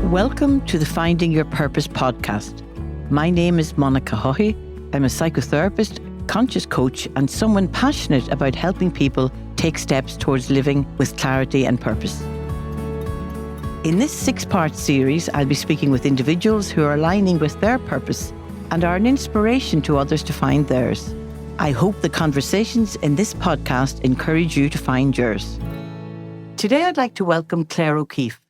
Welcome to the Finding Your Purpose podcast. My name is Monica Haughey. I'm a psychotherapist, conscious coach, and someone passionate about helping people take steps towards living with clarity and purpose. In this 6-part series, I'll be speaking with individuals who are aligning with their purpose and are an inspiration to others to find theirs. I hope the conversations in this podcast encourage you to find yours. Today, I'd like to welcome Claire O'Keefe.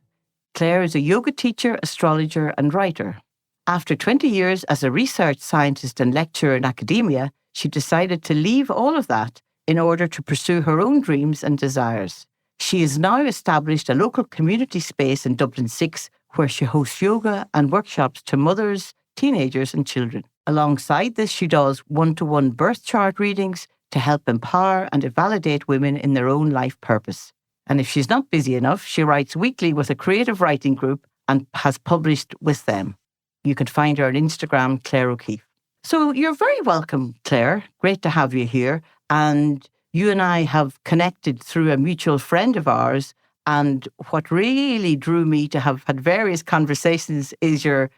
Claire is a yoga teacher, astrologer, and writer. After 20 years as a research scientist and lecturer in academia, she decided to leave all of that in order to pursue her own dreams and desires. She has now established a local community space in Dublin 6 where she hosts yoga and workshops to mothers, teenagers, and children. Alongside this, she does one-to-one birth chart readings to help empower and validate women in their own life purpose. And if she's not busy enough, she writes weekly with a creative writing group and has published with them. You can find her on Instagram, Claire O'Keefe. So you're very welcome, Claire. Great to have you here. And you and I have connected through a mutual friend of ours. And what really drew me to have had various conversations is your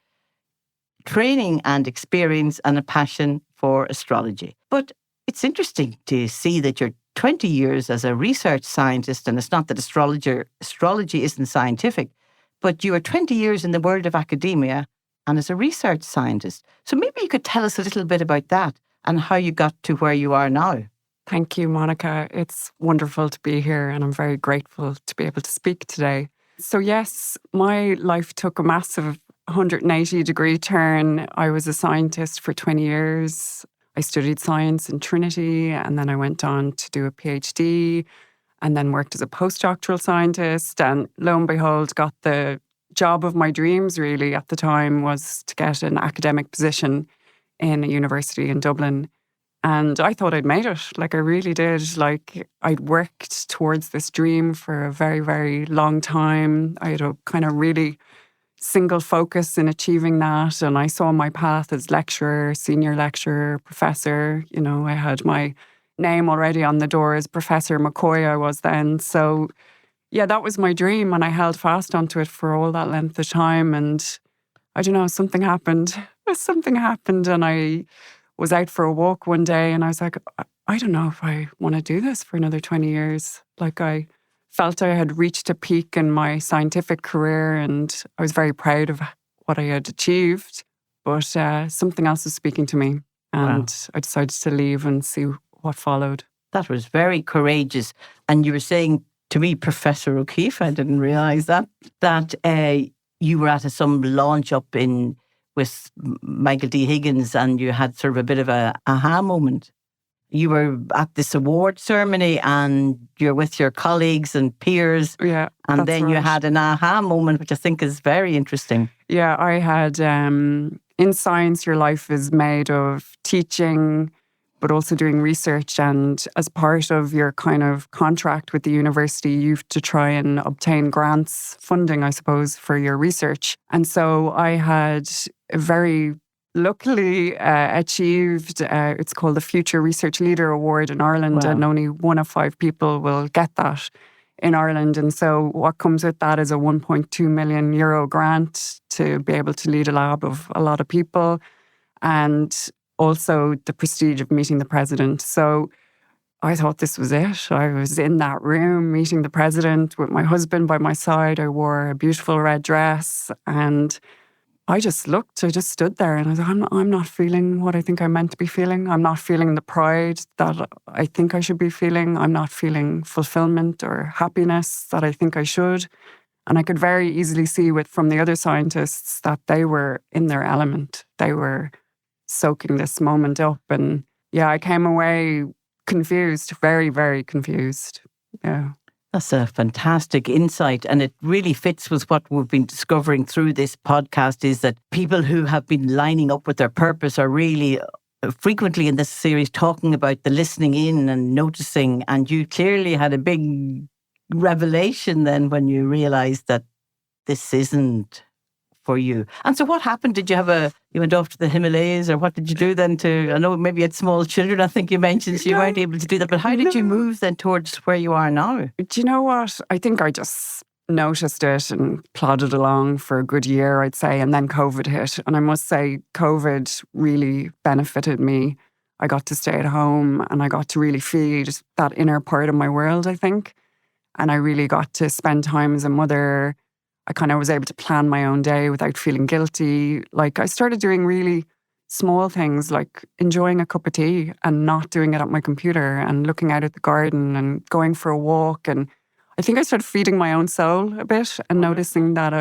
training and experience and a passion for astrology. But it's interesting to see that you're 20 years as a research scientist, and it's not that astrology isn't scientific, but you were 20 years in the world of academia and as a research scientist. So maybe you could tell us a little bit about that and how you got to where you are now. Thank you, Monica. It's wonderful to be here, and I'm very grateful to be able to speak today. So yes, my life took a massive 180-degree turn. I was a scientist for 20 years. I studied science in Trinity, and then I went on to do a PhD and then worked as a postdoctoral scientist. And lo and behold, got the job of my dreams really at the time was to get an academic position in a university in Dublin. And I thought I'd made it. Like I really did. Like I'd worked towards this dream for a very, very long time. I had a kind of really single focus in achieving that. And I saw my path as lecturer, senior lecturer, professor. You know, I had my name already on the door as Professor McCoy I was then. So yeah, that was my dream. And I held fast onto it for all that length of time. And I don't know, something happened. And I was out for a walk one day and I was like, I don't know if I want to do this for another 20 years. Like I felt I had reached a peak in my scientific career and I was very proud of what I had achieved. But something else was speaking to me and wow. I decided to leave and see what followed. That was very courageous. And you were saying to me, Professor O'Keefe, I didn't realise that you were at some launch up with Michael D. Higgins and you had sort of a bit of a aha moment. You were at this award ceremony and you're with your colleagues and peers. Yeah, and then right. You had an aha moment, which I think is very interesting. Yeah, I had, in science, your life is made of teaching, but also doing research. And as part of your kind of contract with the university, you have to try and obtain grants, funding, I suppose, for your research. And so I had a very luckily achieved, it's called the Future Research Leader Award in Ireland, wow. And only 1 of 5 people will get that in Ireland. And so what comes with that is a €1.2 million grant to be able to lead a lab of a lot of people and also the prestige of meeting the president. So I thought this was it. I was in that room meeting the president with my husband by my side. I wore a beautiful red dress and I just stood there and I was like, I'm not feeling what I think I'm meant to be feeling. I'm not feeling the pride that I think I should be feeling. I'm not feeling fulfillment or happiness that I think I should. And I could very easily see from the other scientists that they were in their element. They were soaking this moment up. And yeah, I came away confused, very, very confused. Yeah. That's a fantastic insight. And it really fits with what we've been discovering through this podcast is that people who have been lining up with their purpose are really frequently in this series talking about the listening in and noticing. And you clearly had a big revelation then when you realized that this isn't for you. And so what happened? Did you you went off to the Himalayas or what did you do then I know maybe you had small children, I think you mentioned, so you weren't able to do that, but how did you move then towards where you are now? Do you know what? I think I just noticed it and plodded along for a good year, I'd say. And then COVID hit. And I must say, COVID really benefited me. I got to stay at home and I got to really feed that inner part of my world, I think. And I really got to spend time as a mother. I kind of was able to plan my own day without feeling guilty. Like I started doing really small things like enjoying a cup of tea and not doing it at my computer and looking out at the garden and going for a walk. And I think I started feeding my own soul a bit and noticing that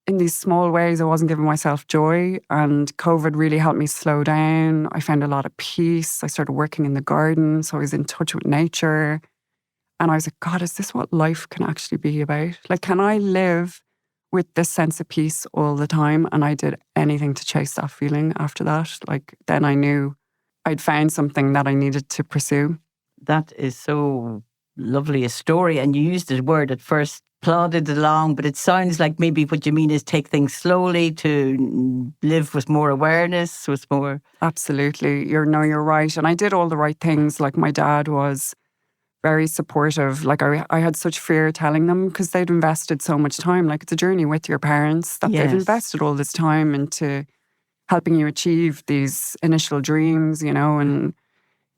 in these small ways, I wasn't giving myself joy. And COVID really helped me slow down. I found a lot of peace. I started working in the garden, so I was in touch with nature. And I was like, God, is this what life can actually be about? Like, can I live with this sense of peace all the time? And I did anything to chase that feeling after that. Like, then I knew I'd found something that I needed to pursue. That is so lovely a story. And you used the word at first, plodded along, but it sounds like maybe what you mean is take things slowly, to live with more awareness, with more... Absolutely. You're right. And I did all the right things. Like my dad was very supportive. Like I had such fear telling them because they'd invested so much time. Like it's a journey with your parents that they've invested all this time into helping you achieve these initial dreams, and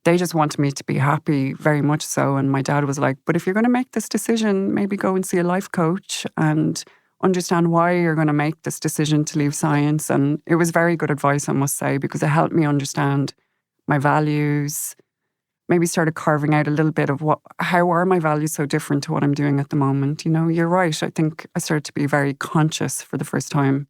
they just wanted me to be happy, very much so. And my dad was like, but if you're going to make this decision, maybe go and see a life coach and understand why you're going to make this decision to leave science. And it was very good advice, I must say, because it helped me understand my values, maybe started carving out a little bit of how are my values so different to what I'm doing at the moment. You're right. I think I started to be very conscious for the first time.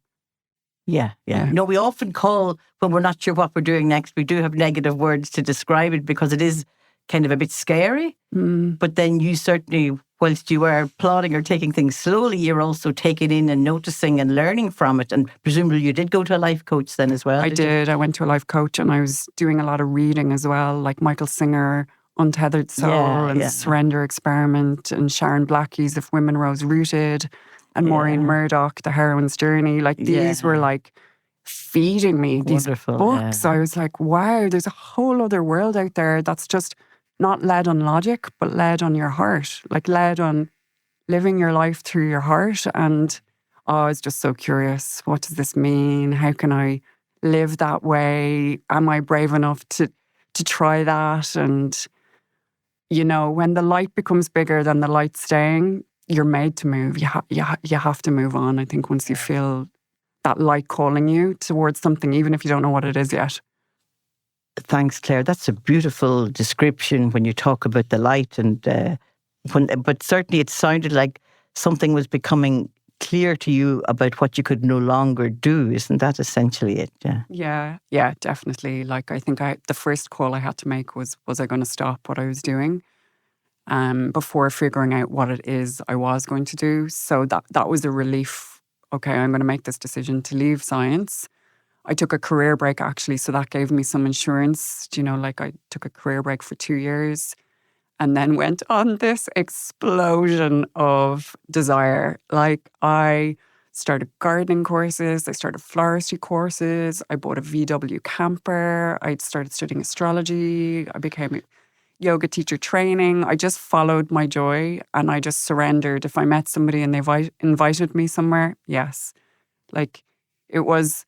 Yeah. No, we often call, when we're not sure what we're doing next, we do have negative words to describe it because it is kind of a bit scary. But then you certainly, whilst you are plodding or taking things slowly, you're also taking in and noticing and learning from it. And presumably you did go to a life coach then as well. I did. I went to a life coach and I was doing a lot of reading as well, like Michael Singer, Untethered Soul and Surrender Experiment, and Sharon Blackie's If Women Rose Rooted, and Maureen Murdoch, The Heroine's Journey. Like these were like feeding me these books. I was like, wow, there's a whole other world out there that's just not led on logic, but led on your heart, like led on living your life through your heart. And I was just so curious. What does this mean? How can I live that way? Am I brave enough to try that? And, when the light becomes bigger than the light staying, you're made to move. You have to move on, I think, once you feel that light calling you towards something, even if you don't know what it is yet. Thanks, Claire. That's a beautiful description when you talk about the light. But certainly it sounded like something was becoming clear to you about what you could no longer do. Isn't that essentially it? Yeah, definitely. Like I think the first call I had to make was I going to stop what I was doing before figuring out what it is I was going to do. So that was a relief. Okay, I'm going to make this decision to leave science. I took a career break actually, so that gave me some insurance. Like I took a career break for 2 years and then went on this explosion of desire. Like I started gardening courses, I started floristry courses, I bought a VW camper, I started studying astrology, I became a yoga teacher training. I just followed my joy and I just surrendered. If I met somebody and they invited me somewhere, yes. Like it was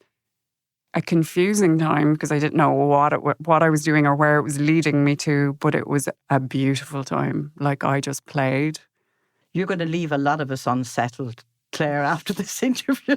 a confusing time because I didn't know what I was doing or where it was leading me to, but it was a beautiful time. Like I just played. You're going to leave a lot of us unsettled, Claire, after this interview.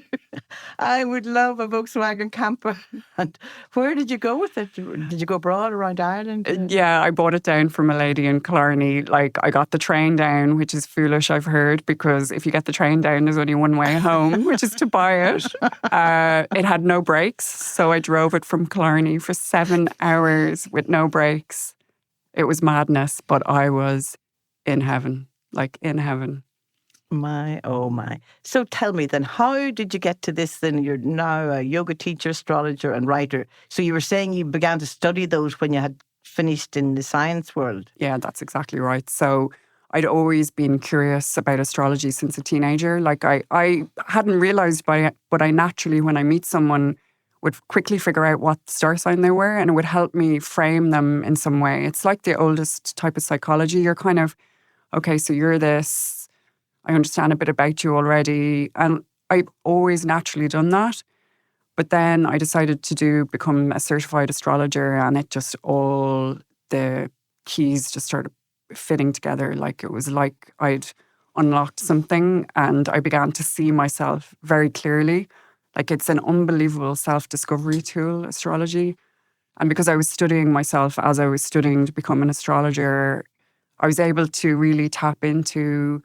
I would love a Volkswagen camper. And where did you go with it? Did you go abroad around Ireland? Yeah, I bought it down from a lady in Killarney. Like I got the train down, which is foolish, I've heard, because if you get the train down, there's only one way home, which is to buy it. It had no brakes, so I drove it from Killarney for 7 hours with no brakes. It was madness, but I was in heaven, like in heaven. My, oh my. So tell me then, how did you get to this then? You're now a yoga teacher, astrologer and writer. So you were saying you began to study those when you had finished in the science world. Yeah, that's exactly right. So I'd always been curious about astrology since a teenager. Like I hadn't realised but I naturally, when I meet someone, would quickly figure out what star sign they were and it would help me frame them in some way. It's like the oldest type of psychology. You're kind of, okay, so you're this. I understand a bit about you already. And I've always naturally done that. But then I decided to become a certified astrologer, and it just all the keys just started fitting together. Like it was like I'd unlocked something and I began to see myself very clearly. Like it's an unbelievable self-discovery tool, astrology. And because I was studying myself as I was studying to become an astrologer, I was able to really tap into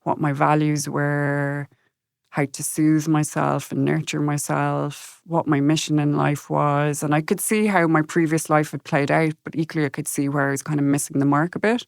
what my values were, how to soothe myself and nurture myself, what my mission in life was. And I could see how my previous life had played out, but equally I could see where I was kind of missing the mark a bit.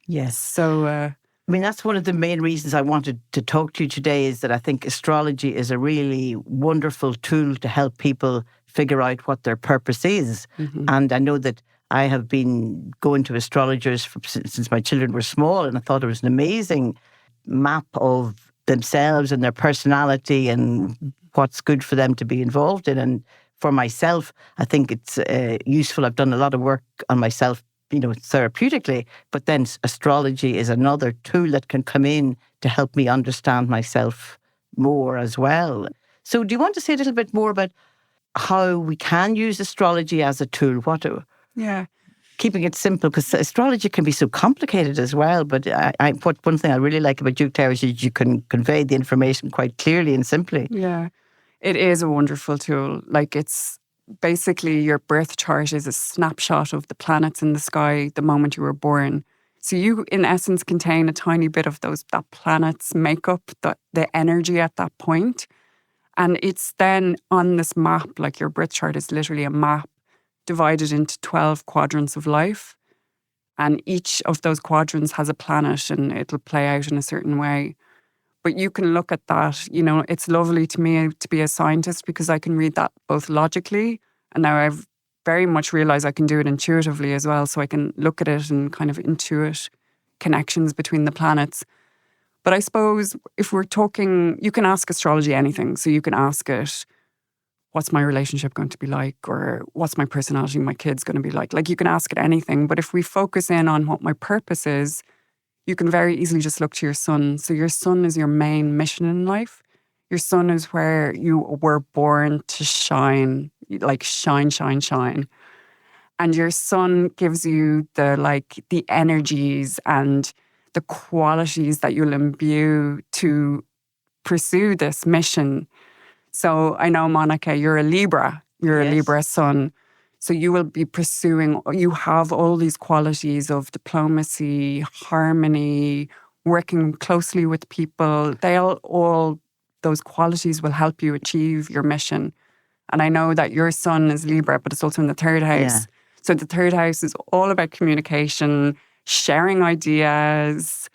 Yes. So, I mean, that's one of the main reasons I wanted to talk to you today, is that I think astrology is a really wonderful tool to help people figure out what their purpose is. And I know that I have been going to astrologers since my children were small, and I thought it was an amazing map of themselves and their personality and what's good for them to be involved in. And for myself, I think it's useful. I've done a lot of work on myself, therapeutically, but then astrology is another tool that can come in to help me understand myself more as well. So do you want to say a little bit more about how we can use astrology as a tool? yeah. Keeping it simple, because astrology can be so complicated as well. But one thing I really like about you, Claire, is you can convey the information quite clearly and simply. Yeah, it is a wonderful tool. Like it's basically your birth chart is a snapshot of the planets in the sky the moment you were born. So you, in essence, contain a tiny bit of that planet's makeup, the energy at that point. And it's then on this map, like your birth chart is literally a map divided into 12 quadrants of life. And each of those quadrants has a planet and it'll play out in a certain way. But you can look at that, it's lovely to me to be a scientist because I can read that both logically, and now I've very much realised I can do it intuitively as well. So I can look at it and kind of intuit connections between the planets. But I suppose if we're talking, you can ask astrology anything. So you can ask it, what's my relationship going to be like? Or what's my personality, my kids going to be like? Like you can ask it anything. But if we focus in on what my purpose is, you can very easily just look to your sun. So your sun is your main mission in life. Your sun is where you were born to shine, like shine, shine, shine. And your sun gives you the energies and the qualities that you'll imbue to pursue this mission. So I know, Monica, you're a Libra. You're a Libra sun. So you will be you have all these qualities of diplomacy, harmony, working closely with people. Those qualities will help you achieve your mission. And I know that your sun is Libra, but it's also in the third house. Yeah. So the third house is all about communication, sharing ideas,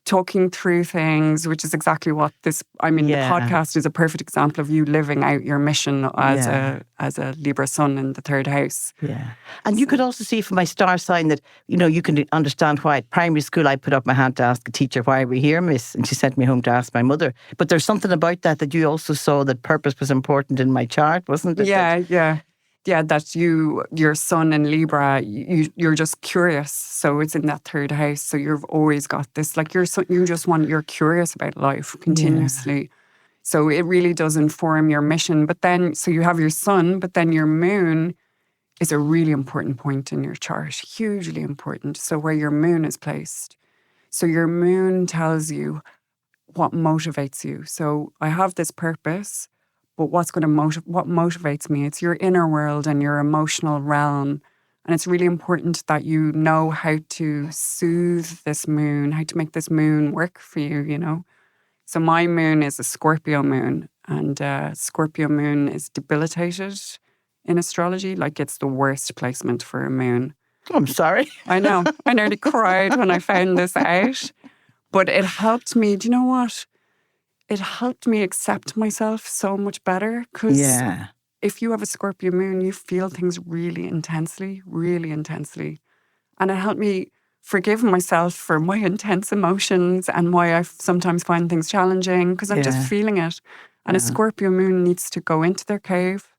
talking through things, which is exactly what the podcast is a perfect example of you living out your mission as a Libra sun in the third house. Yeah. And you could also see from my star sign that, you can understand why at primary school I put up my hand to ask a teacher, why are we here, miss? And she sent me home to ask my mother. But there's something about that you also saw that purpose was important in my chart, wasn't it? Yeah, that your sun in Libra, you're just curious. So it's in that third house. So you've always got this, like you're curious about life continuously. Yeah. So it really does inform your mission. But then, so you have your sun, but then your moon is a really important point in your chart, hugely important. So where your moon is placed. So your moon tells you what motivates you. So I have this purpose. But what motivates me? It's your inner world and your emotional realm. And it's really important that you know how to soothe this moon, how to make this moon work for you, So my moon is a Scorpio moon, and Scorpio moon is debilitated in astrology. Like it's the worst placement for a moon. I'm sorry. I know. I nearly cried when I found this out. But it helped me. Do you know what? It helped me accept myself so much better because if you have a Scorpio moon, you feel things really intensely, really intensely. And it helped me forgive myself for my intense emotions and why I sometimes find things challenging because I'm just feeling it. And a Scorpio moon needs to go into their cave,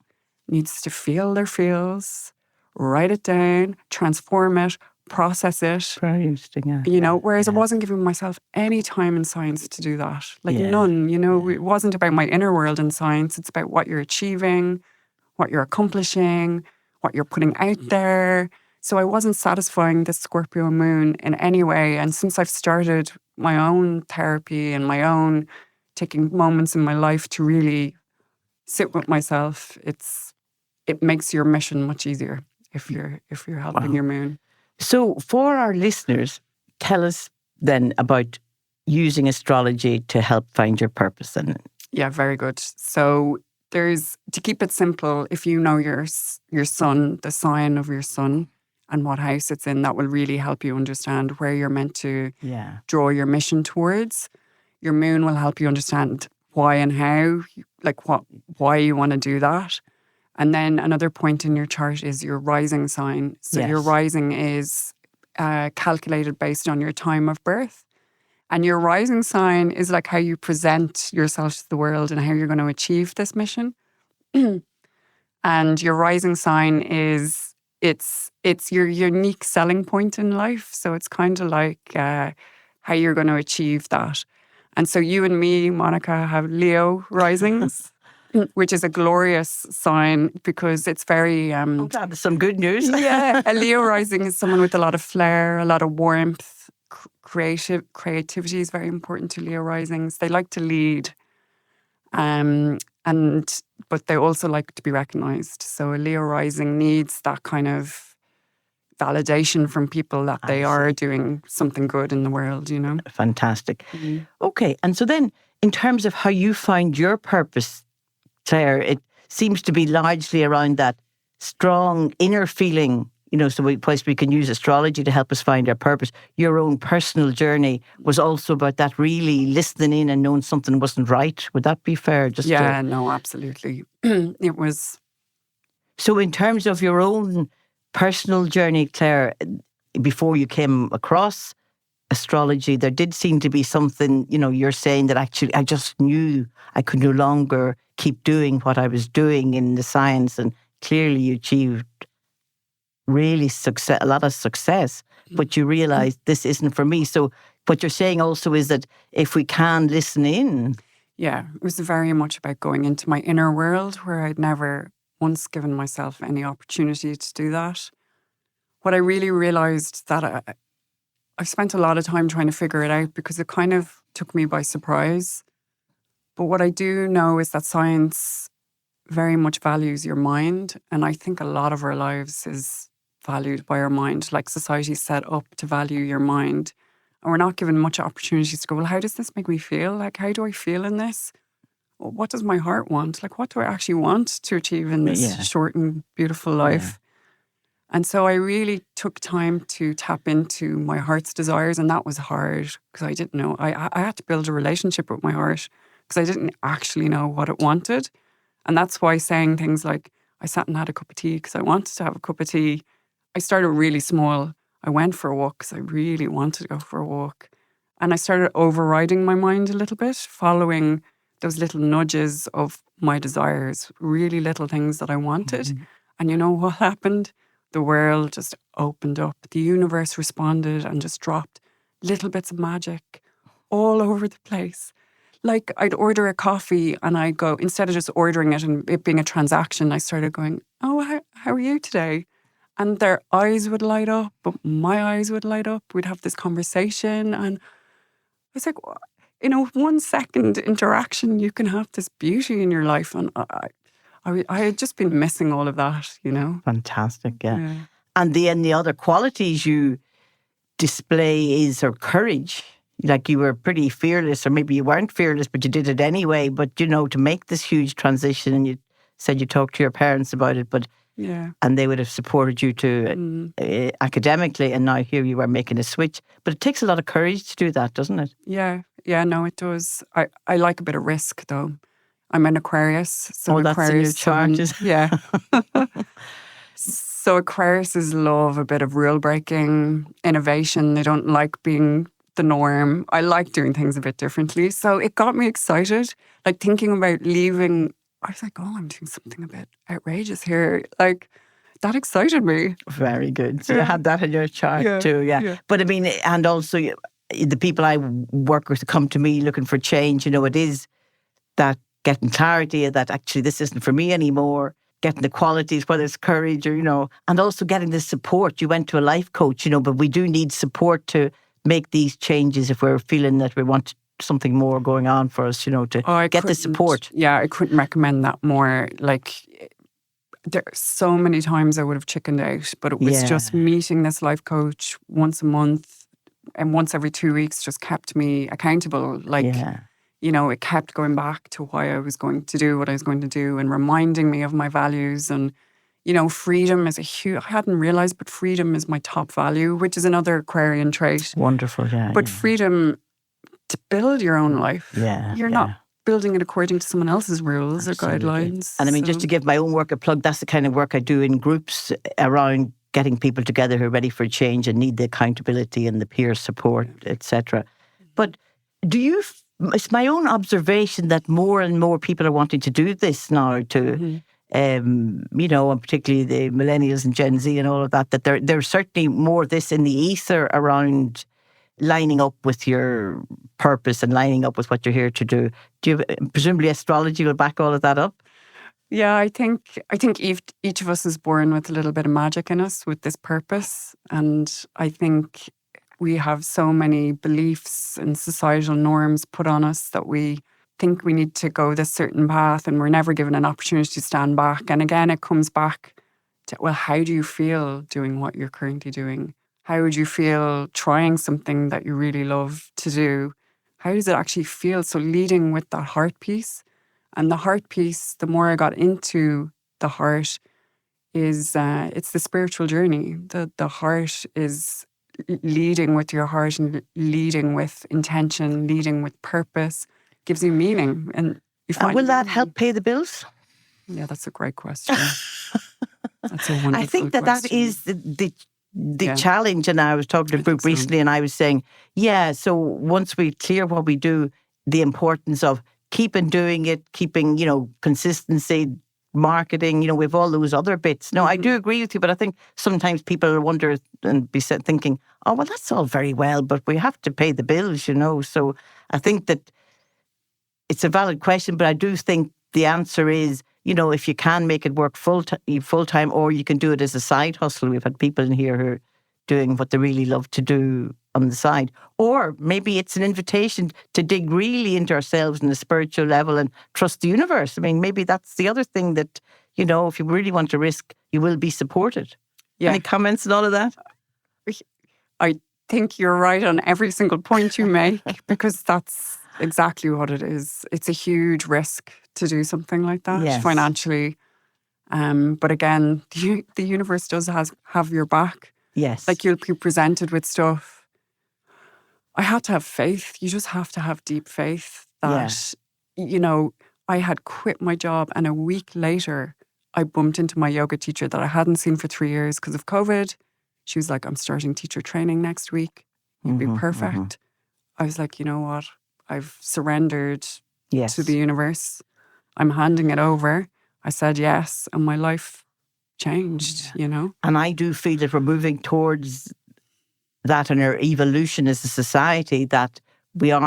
needs to feel their feels, write it down, transform it, process it. Very interesting, yeah. Whereas I wasn't giving myself any time in science to do that. Like Yeah. none, It wasn't about my inner world in science. It's about what you're achieving, what you're accomplishing, what you're putting out there. So I wasn't satisfying the Scorpio moon in any way. And since I've started my own therapy and my own taking moments in my life to really sit with myself, it makes your mission much easier if you're helping your moon. So for our listeners, tell us then about using astrology to help find your purpose. Yeah, very good. So to keep it simple, if you know your sun, the sign of your sun, and what house it's in, that will really help you understand where you're meant to draw your mission towards. Your moon will help you understand why and how, why you want to do that. And then another point in your chart is your rising sign. So your rising is calculated based on your time of birth. And your rising sign is like how you present yourself to the world and how you're going to achieve this mission. And your rising sign is, it's your unique selling point in life. So it's kind of like how you're going to achieve that. And so you and me, Monica, have Leo risings, which is a glorious sign because it's very... I'm glad there's some good news. Yeah, a Leo rising is someone with a lot of flair, a lot of warmth. Creativity is very important to Leo risings. They like to lead, but they also like to be recognized. So a Leo rising needs that kind of validation from people that they are doing something good in the world, Fantastic. Mm-hmm. Okay, and so then in terms of how you find your purpose, Claire, it seems to be largely around that strong inner feeling, so we can use astrology to help us find our purpose. Your own personal journey was also about that, really listening in and knowing something wasn't right. Would that be fair? No, absolutely. It was. So in terms of your own personal journey, Claire, before you came across astrology, there did seem to be something, you're saying that actually I just knew I could no longer keep doing what I was doing in the science, and clearly you achieved really a lot of success, but you realized this isn't for me. So what you're saying also is that if we can listen in. Yeah, it was very much about going into my inner world where I'd never once given myself any opportunity to do that. What I really realized that I've spent a lot of time trying to figure it out because it kind of took me by surprise. But what I do know is that science very much values your mind. And I think a lot of our lives is valued by our mind, like society's set up to value your mind. And we're not given much opportunities to go, well, how does this make me feel? Like, how do I feel in this? Well, what does my heart want? Like, what do I actually want to achieve in this short and beautiful life? Yeah. And so I really took time to tap into my heart's desires. And that was hard because I didn't know. I had to build a relationship with my heart because I didn't actually know what it wanted. And that's why saying things like, I sat and had a cup of tea because I wanted to have a cup of tea. I started really small. I went for a walk because I really wanted to go for a walk. And I started overriding my mind a little bit, following those little nudges of my desires, really little things that I wanted. Mm-hmm. And you know what happened? The world just opened up. The universe responded and just dropped little bits of magic all over the place. Like I'd order a coffee and I'd go, instead of just ordering it and it being a transaction, I started going, oh, how are you today? And their eyes would light up, but my eyes would light up. We'd have this conversation. And I was like, 1 second interaction, you can have this beauty in your life. And I had just been missing all of that, Fantastic, yeah. And the other qualities you display is courage. Like you were pretty fearless, or maybe you weren't fearless, but you did it anyway. But, to make this huge transition, and you said you talked to your parents about it, but and they would have supported you academically, and now here you are making a switch. But it takes a lot of courage to do that, doesn't it? Yeah, no, it does. I like a bit of risk, though. I'm an Aquarius. So that's Aquarius, in your chart, is yeah. So Aquariuses love a bit of rule breaking, innovation. They don't like being the norm. I like doing things a bit differently. So it got me excited. Like thinking about leaving, I was like, oh, I'm doing something a bit outrageous here. Like that excited me. Very good. So you had that in your chart too, Yeah. But I mean, and also the people I work with come to me looking for change, it is that getting clarity that actually this isn't for me anymore, getting the qualities, whether it's courage or, and also getting the support. You went to a life coach, but we do need support to make these changes if we're feeling that we want something more going on for us, to get the support. Yeah, I couldn't recommend that more. Like, there are so many times I would have chickened out, but it was just meeting this life coach once a month and once every 2 weeks just kept me accountable. Like, it kept going back to why I was going to do what I was going to do and reminding me of my values. And, freedom is I hadn't realized, but freedom is my top value, which is another Aquarian trait. Wonderful, But freedom to build your own life. You're not building it according to someone else's rules or guidelines. And I mean, just to give my own work a plug, that's the kind of work I do in groups around getting people together who are ready for change and need the accountability and the peer support, etc. But it's my own observation that more and more people are wanting to do this now to, and particularly the millennials and Gen Z and all of that there's certainly more this in the ether around lining up with your purpose and lining up with what you're here to do. Presumably astrology will back all of that up? Yeah, I think each of us is born with a little bit of magic in us with this purpose. And I think we have so many beliefs and societal norms put on us that we think we need to go this certain path and we're never given an opportunity to stand back. And again, it comes back to, well, how do you feel doing what you're currently doing? How would you feel trying something that you really love to do? How does it actually feel? So leading with that heart piece. And the heart piece, the more I got into the heart, is it's the spiritual journey. The heart is leading with your heart and leading with intention, leading with purpose, gives you meaning. And will that help pay the bills? Yeah, that's a great question. That's a wonderful I think that question. is the challenge. And I was talking to a group recently and I was saying, so once we clear what we do, the importance of keeping doing it, keeping, consistency, marketing, we have all those other bits. No, I do agree with you, but I think sometimes people wonder and be thinking, oh, well, that's all very well, but we have to pay the bills, So I think that it's a valid question, but I do think the answer is, if you can make it work full time, or you can do it as a side hustle. We've had people in here who are doing what they really love to do on the side. Or maybe it's an invitation to dig really into ourselves on a spiritual level and trust the universe. I mean, maybe that's the other thing that, if you really want to risk, you will be supported. Yeah. Any comments on all of that? I think you're right on every single point you make, because that's exactly what it is. It's a huge risk to do something like that financially. But again, the universe does have your back. Yes. Like, you'll be presented with stuff. I had to have faith. You just have to have deep faith that, I had quit my job and a week later, I bumped into my yoga teacher that I hadn't seen for 3 years because of COVID. She was like, I'm starting teacher training next week. You'd be perfect. I was like, you know what? I've surrendered to the universe. I'm handing it over. I said yes, and my life changed, And I do feel that we're moving towards that in our evolution as a society, that we're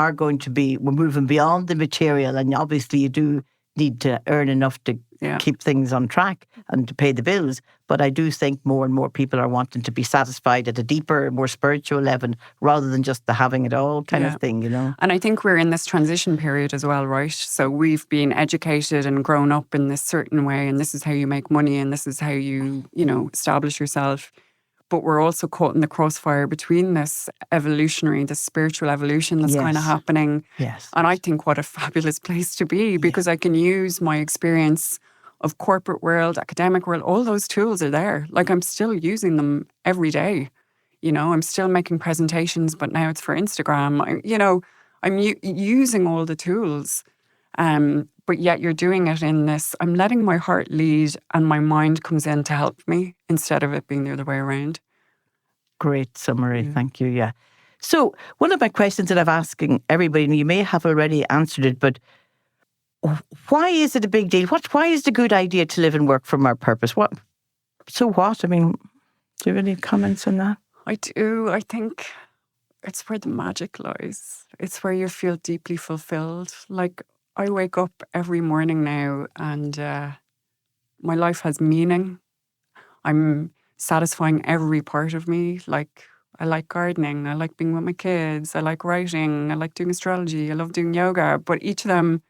moving beyond the material, and obviously you do need to earn enough to keep things on track and to pay the bills. But I do think more and more people are wanting to be satisfied at a deeper, more spiritual level, rather than just the having it all kind of thing, And I think we're in this transition period as well, right? So we've been educated and grown up in this certain way, and this is how you make money, and this is how you, establish yourself. But we're also caught in the crossfire between this spiritual evolution that's kind of happening. Yes. And I think what a fabulous place to be, because I can use my experience of corporate world, academic world, all those tools are there. Like, I'm still using them every day. I'm still making presentations, but now it's for Instagram. I'm using all the tools. But yet you're doing it in this, I'm letting my heart lead and my mind comes in to help me instead of it being the other way around. Great summary. Thank you. Yeah. So one of my questions that I'm asking everybody, and you may have already answered it, but why is it a big deal? Why is it a good idea to live and work from our purpose? So what? I mean, do you have any comments on that? I do. I think it's where the magic lies. It's where you feel deeply fulfilled. Like, I wake up every morning now and my life has meaning. I'm satisfying every part of me. Like, I like gardening. I like being with my kids. I like writing. I like doing astrology. I love doing yoga. But each of them,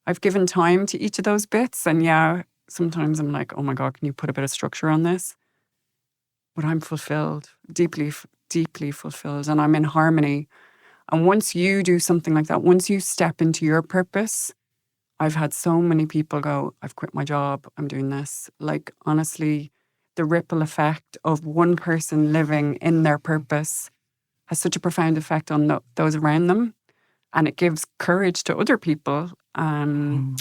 I've given time to each of those bits. And yeah, sometimes I'm like, oh my God, can you put a bit of structure on this? But I'm fulfilled, deeply fulfilled. And I'm in harmony. And once you do something like that, once you step into your purpose, I've had so many people go, I've quit my job, I'm doing this. Like, honestly, the ripple effect of one person living in their purpose has such a profound effect on those around them. And it gives courage to other people. And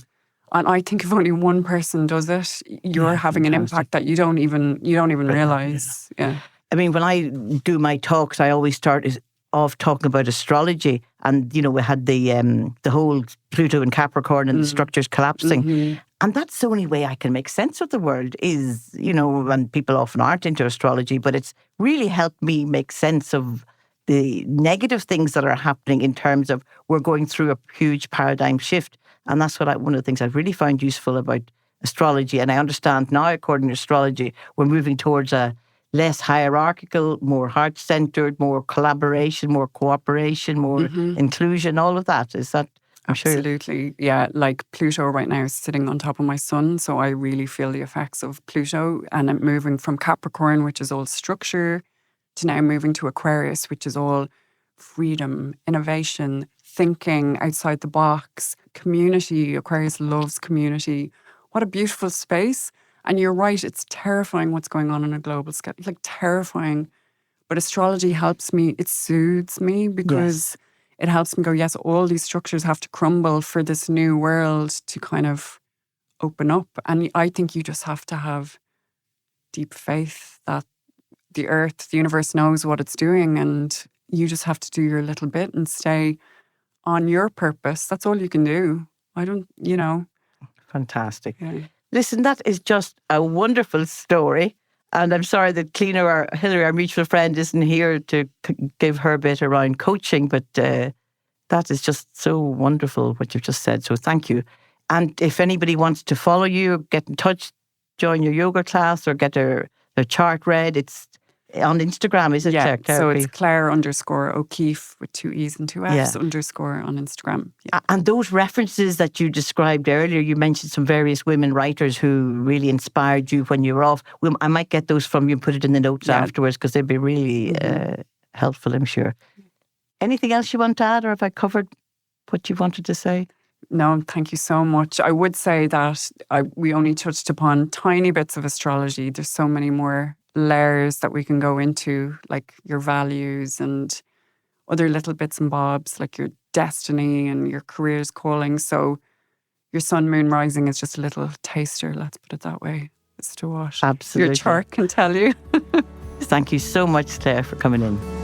I think if only one person does it, you're having an impact that you don't even realize. Yeah. I mean, when I do my talks, I always start off talking about astrology, and we had the whole Pluto and Capricorn and the structures collapsing, and that's the only way I can make sense of the world. Is and people often aren't into astrology, but it's really helped me make sense of the negative things that are happening in terms of we're going through a huge paradigm shift, and that's what one of the things I've really found useful about astrology. And I understand now, according to astrology, we're moving towards a less hierarchical, more heart-centered, more collaboration, more cooperation, more inclusion, all of that. Is that? Absolutely. Yeah, like Pluto right now is sitting on top of my sun, so I really feel the effects of Pluto, and I'm moving from Capricorn, which is all structure, to now moving to Aquarius, which is all freedom, innovation, thinking outside the box, community. Aquarius loves community. What a beautiful space. And you're right, it's terrifying what's going on a global scale, like terrifying. But astrology helps me, it soothes me because it helps me go, yes, all these structures have to crumble for this new world to kind of open up. And I think you just have to have deep faith that the earth, the universe knows what it's doing, and you just have to do your little bit and stay on your purpose. That's all you can do. Fantastic. Yeah. Listen, that is just a wonderful story. And I'm sorry that Cleaner or Hilary, our mutual friend, isn't here to give her bit around coaching, but that is just so wonderful what you've just said. So thank you. And if anybody wants to follow you, get in touch, join your yoga class or get their chart read, it's on Instagram, is it? Yeah, so it's Claire_O'Keefe with 2 E's and 2 F's _, on Instagram. Yeah. And those references that you described earlier, you mentioned some various women writers who really inspired you when you were off. I might get those from you and put it in the notes afterwards, because they'd be really helpful, I'm sure. Anything else you want to add, or have I covered what you wanted to say? No, thank you so much. I would say that we only touched upon tiny bits of astrology. There's so many more layers that we can go into, like your values and other little bits and bobs, like your destiny and your career's calling. So your sun, moon, rising is just a little taster, let's put it that way, as to what Absolutely. your chart can tell you. Thank you so much, Claire, for coming in.